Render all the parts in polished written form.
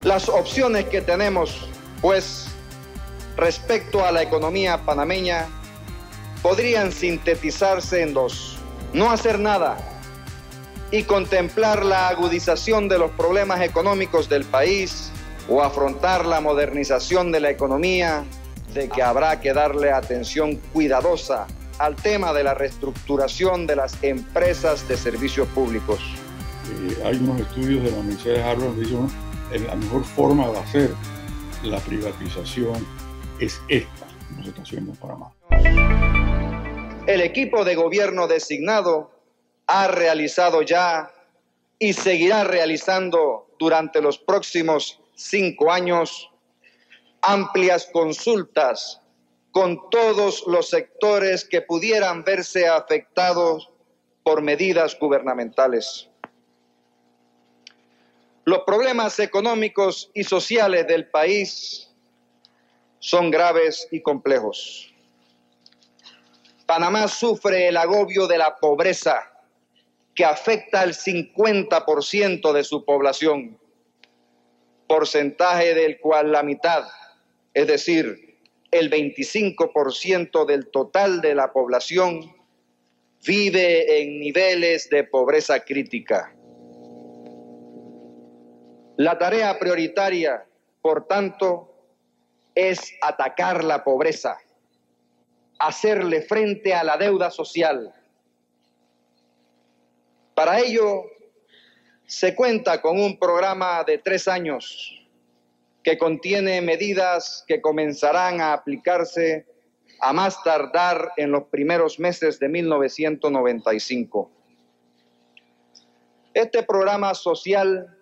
Las opciones que tenemos, pues, respecto a la economía panameña, podrían sintetizarse en dos: no hacer nada y contemplar la agudización de los problemas económicos del país, o afrontar la modernización de la economía, de que habrá que darle atención cuidadosa al tema de la reestructuración de las empresas de servicios públicos. Hay unos estudios de la Universidad de Harvard que dicen que la mejor forma de hacer la privatización es esta, no se está haciendo para más. El equipo de gobierno designado ha realizado ya y seguirá realizando durante los próximos 5 años amplias consultas con todos los sectores que pudieran verse afectados por medidas gubernamentales. Los problemas económicos y sociales del país son graves y complejos. Panamá sufre el agobio de la pobreza, que afecta al 50% de su población, porcentaje del cual la mitad, es decir, el 25% del total de la población, vive en niveles de pobreza crítica. La tarea prioritaria, por tanto, es atacar la pobreza, hacerle frente a la deuda social. Para ello, se cuenta con un programa de 3 años que contiene medidas que comenzarán a aplicarse a más tardar en los primeros meses de 1995. Este programa social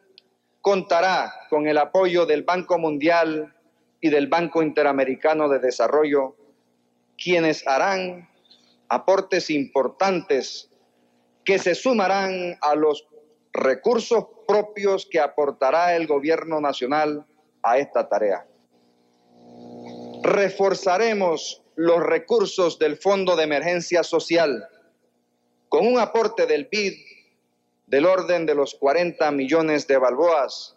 contará con el apoyo del Banco Mundial y del Banco Interamericano de Desarrollo, quienes harán aportes importantes que se sumarán a los recursos propios que aportará el gobierno nacional a esta tarea. Reforzaremos los recursos del Fondo de Emergencia Social con un aporte del BID del orden de los 40 millones de balboas,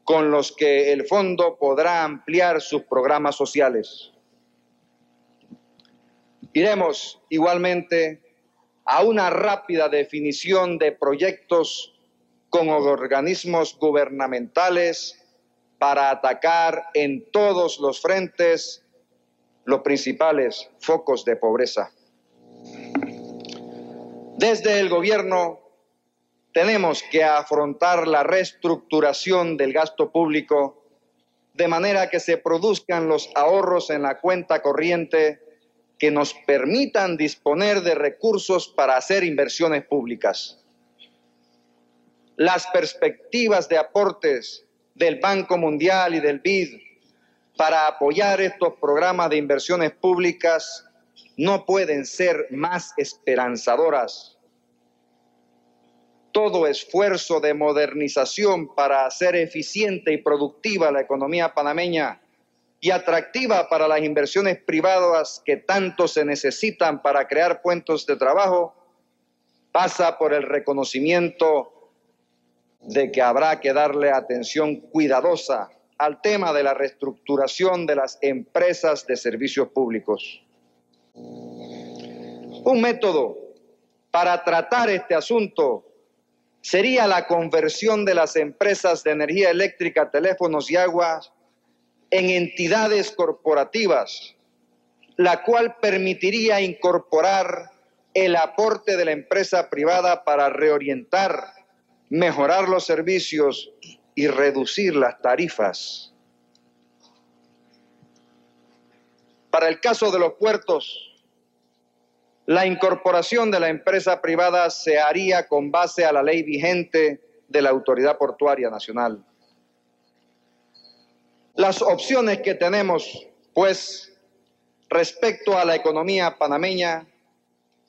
con los que el fondo podrá ampliar sus programas sociales. Iremos igualmente a una rápida definición de proyectos con organismos gubernamentales para atacar en todos los frentes los principales focos de pobreza. Desde el gobierno tenemos que afrontar la reestructuración del gasto público de manera que se produzcan los ahorros en la cuenta corriente que nos permitan disponer de recursos para hacer inversiones públicas. Las perspectivas de aportes del Banco Mundial y del BID para apoyar estos programas de inversiones públicas no pueden ser más esperanzadoras. Todo esfuerzo de modernización para hacer eficiente y productiva la economía panameña y atractiva para las inversiones privadas que tanto se necesitan para crear puestos de trabajo, pasa por el reconocimiento de que habrá que darle atención cuidadosa al tema de la reestructuración de las empresas de servicios públicos. Un método para tratar este asunto sería la conversión de las empresas de energía eléctrica, teléfonos y agua en entidades corporativas, la cual permitiría incorporar el aporte de la empresa privada para reorientar, mejorar los servicios y reducir las tarifas. Para el caso de los puertos, la incorporación de la empresa privada se haría con base a la ley vigente de la Autoridad Portuaria Nacional. Las opciones que tenemos, pues, respecto a la economía panameña,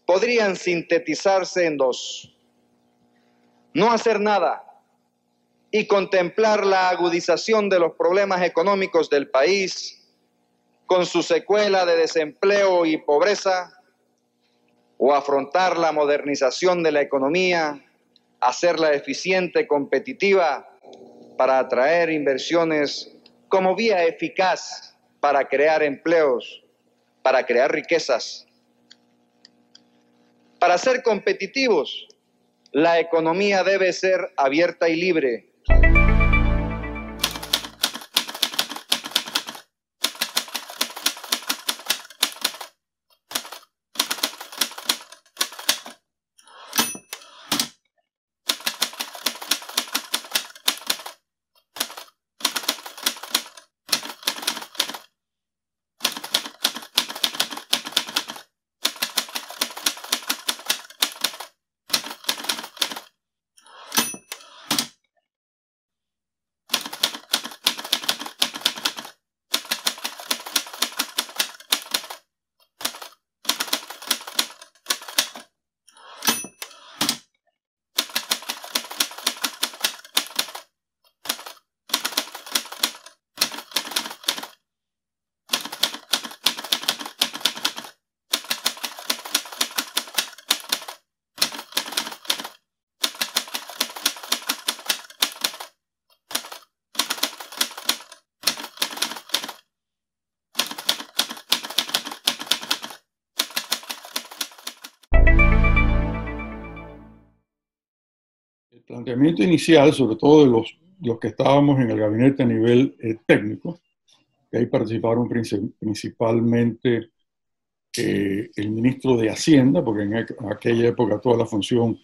podrían sintetizarse en dos: no hacer nada y contemplar la agudización de los problemas económicos del país, con su secuela de desempleo y pobreza, o afrontar la modernización de la economía, hacerla eficiente, competitiva para atraer inversiones como vía eficaz para crear empleos, para crear riquezas. Para ser competitivos, la economía debe ser abierta y libre. El planteamiento inicial, sobre todo de los que estábamos en el gabinete a nivel técnico, que ahí participaron principalmente el ministro de Hacienda, porque en aquella época toda la función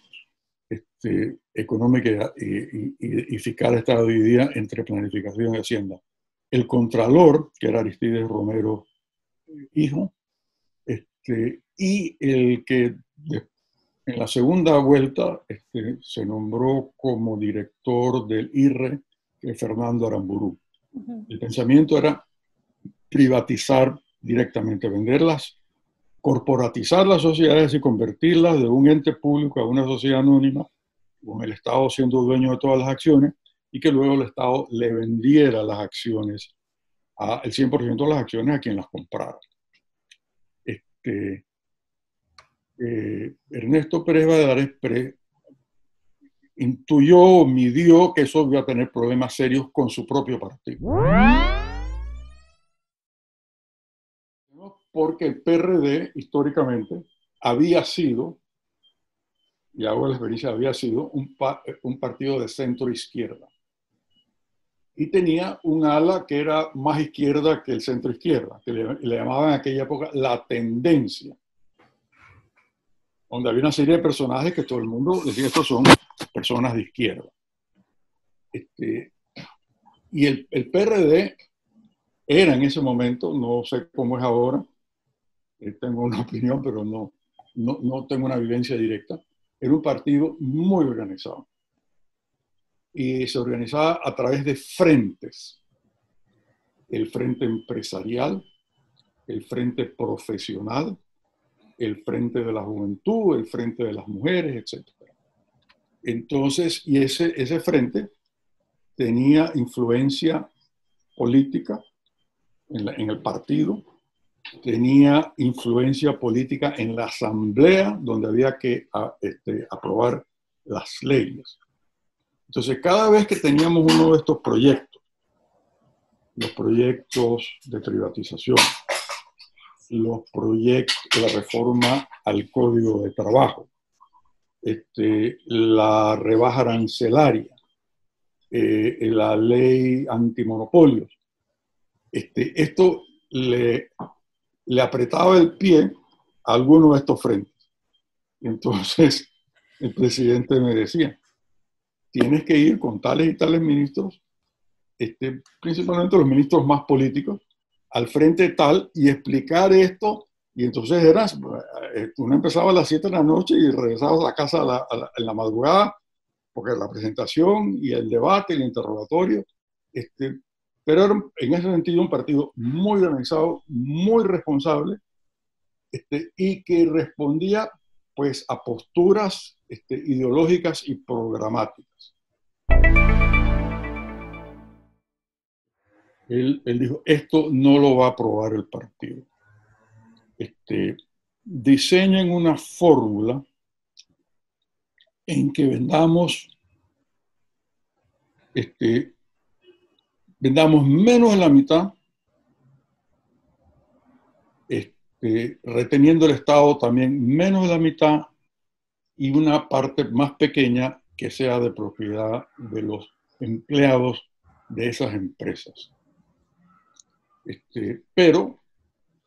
económica y fiscal estaba dividida entre planificación y Hacienda. El contralor, que era Aristides Romero hijo, y el que en la segunda vuelta se nombró como director del IRRE, que es Fernando Aramburu. El pensamiento era privatizar directamente, venderlas, corporatizar las sociedades y convertirlas de un ente público a una sociedad anónima, con el Estado siendo dueño de todas las acciones, y que luego el Estado le vendiera las acciones, el 100% de las acciones a quien las comprara. Ernesto Pérez Valladares intuyó, midió que eso iba a tener problemas serios con su propio partido. Porque el PRD históricamente había sido, y hago la experiencia, había sido un partido de centro izquierda. Y tenía un ala que era más izquierda que el centro izquierda, que le llamaban en aquella época la tendencia, donde había una serie de personajes que todo el mundo decía estos son personas de izquierda. Y el PRD era en ese momento, no sé cómo es ahora, tengo una opinión, pero no tengo una vivencia directa, era un partido muy organizado. Y se organizaba a través de frentes. El frente empresarial, el frente profesional, el frente de la juventud, el frente de las mujeres, etc. Entonces, y ese frente tenía influencia política en el partido, tenía influencia política en la asamblea, donde había que aprobar las leyes. Entonces, cada vez que teníamos uno de estos proyectos, los proyectos de privatización, los proyectos de la reforma al Código de Trabajo, la rebaja arancelaria, la ley antimonopolios, esto le apretaba el pie a alguno de estos frentes. Y entonces el presidente me decía, tienes que ir con tales y tales ministros, principalmente los ministros más políticos, al frente tal y explicar esto. Y entonces uno empezaba a las 7 de la noche y regresaba a la casa en la madrugada, porque la presentación y el debate, el interrogatorio, pero era en ese sentido un partido muy organizado, muy responsable, y que respondía pues a posturas ideológicas y programáticas. Él dijo, esto no lo va a aprobar el partido. Diseñen una fórmula en que vendamos vendamos menos de la mitad, reteniendo el Estado también menos de la mitad y una parte más pequeña que sea de propiedad de los empleados de esas empresas. Pero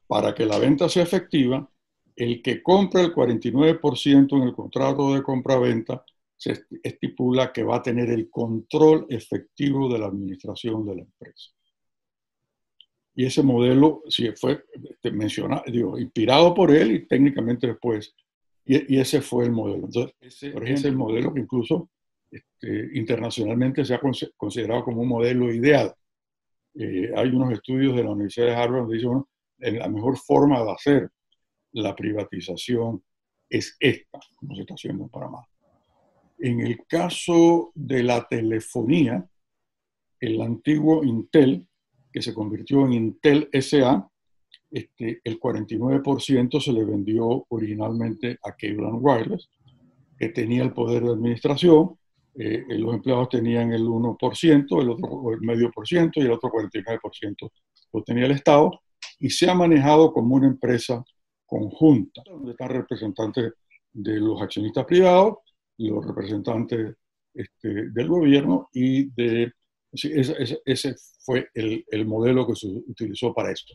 para que la venta sea efectiva, el que compra el 49% en el contrato de compra-venta se estipula que va a tener el control efectivo de la administración de la empresa. Y ese modelo sí fue inspirado por él y técnicamente después. Y ese fue el modelo. Entonces, ese es el modelo que incluso internacionalmente se ha considerado como un modelo ideal. Hay unos estudios de la Universidad de Harvard donde dicen, bueno, la mejor forma de hacer la privatización es esta, como se está haciendo en Panamá. En el caso de la telefonía, el antiguo Intel, que se convirtió en Intel SA, el 49% se le vendió originalmente a Cable & Wireless, que tenía el poder de administración. Los empleados tenían el 1%, el otro el medio por ciento y el otro 49% lo tenía el Estado, y se ha manejado como una empresa conjunta, donde están representantes de los accionistas privados, los representantes del gobierno y de... Ese fue el modelo que se utilizó para esto.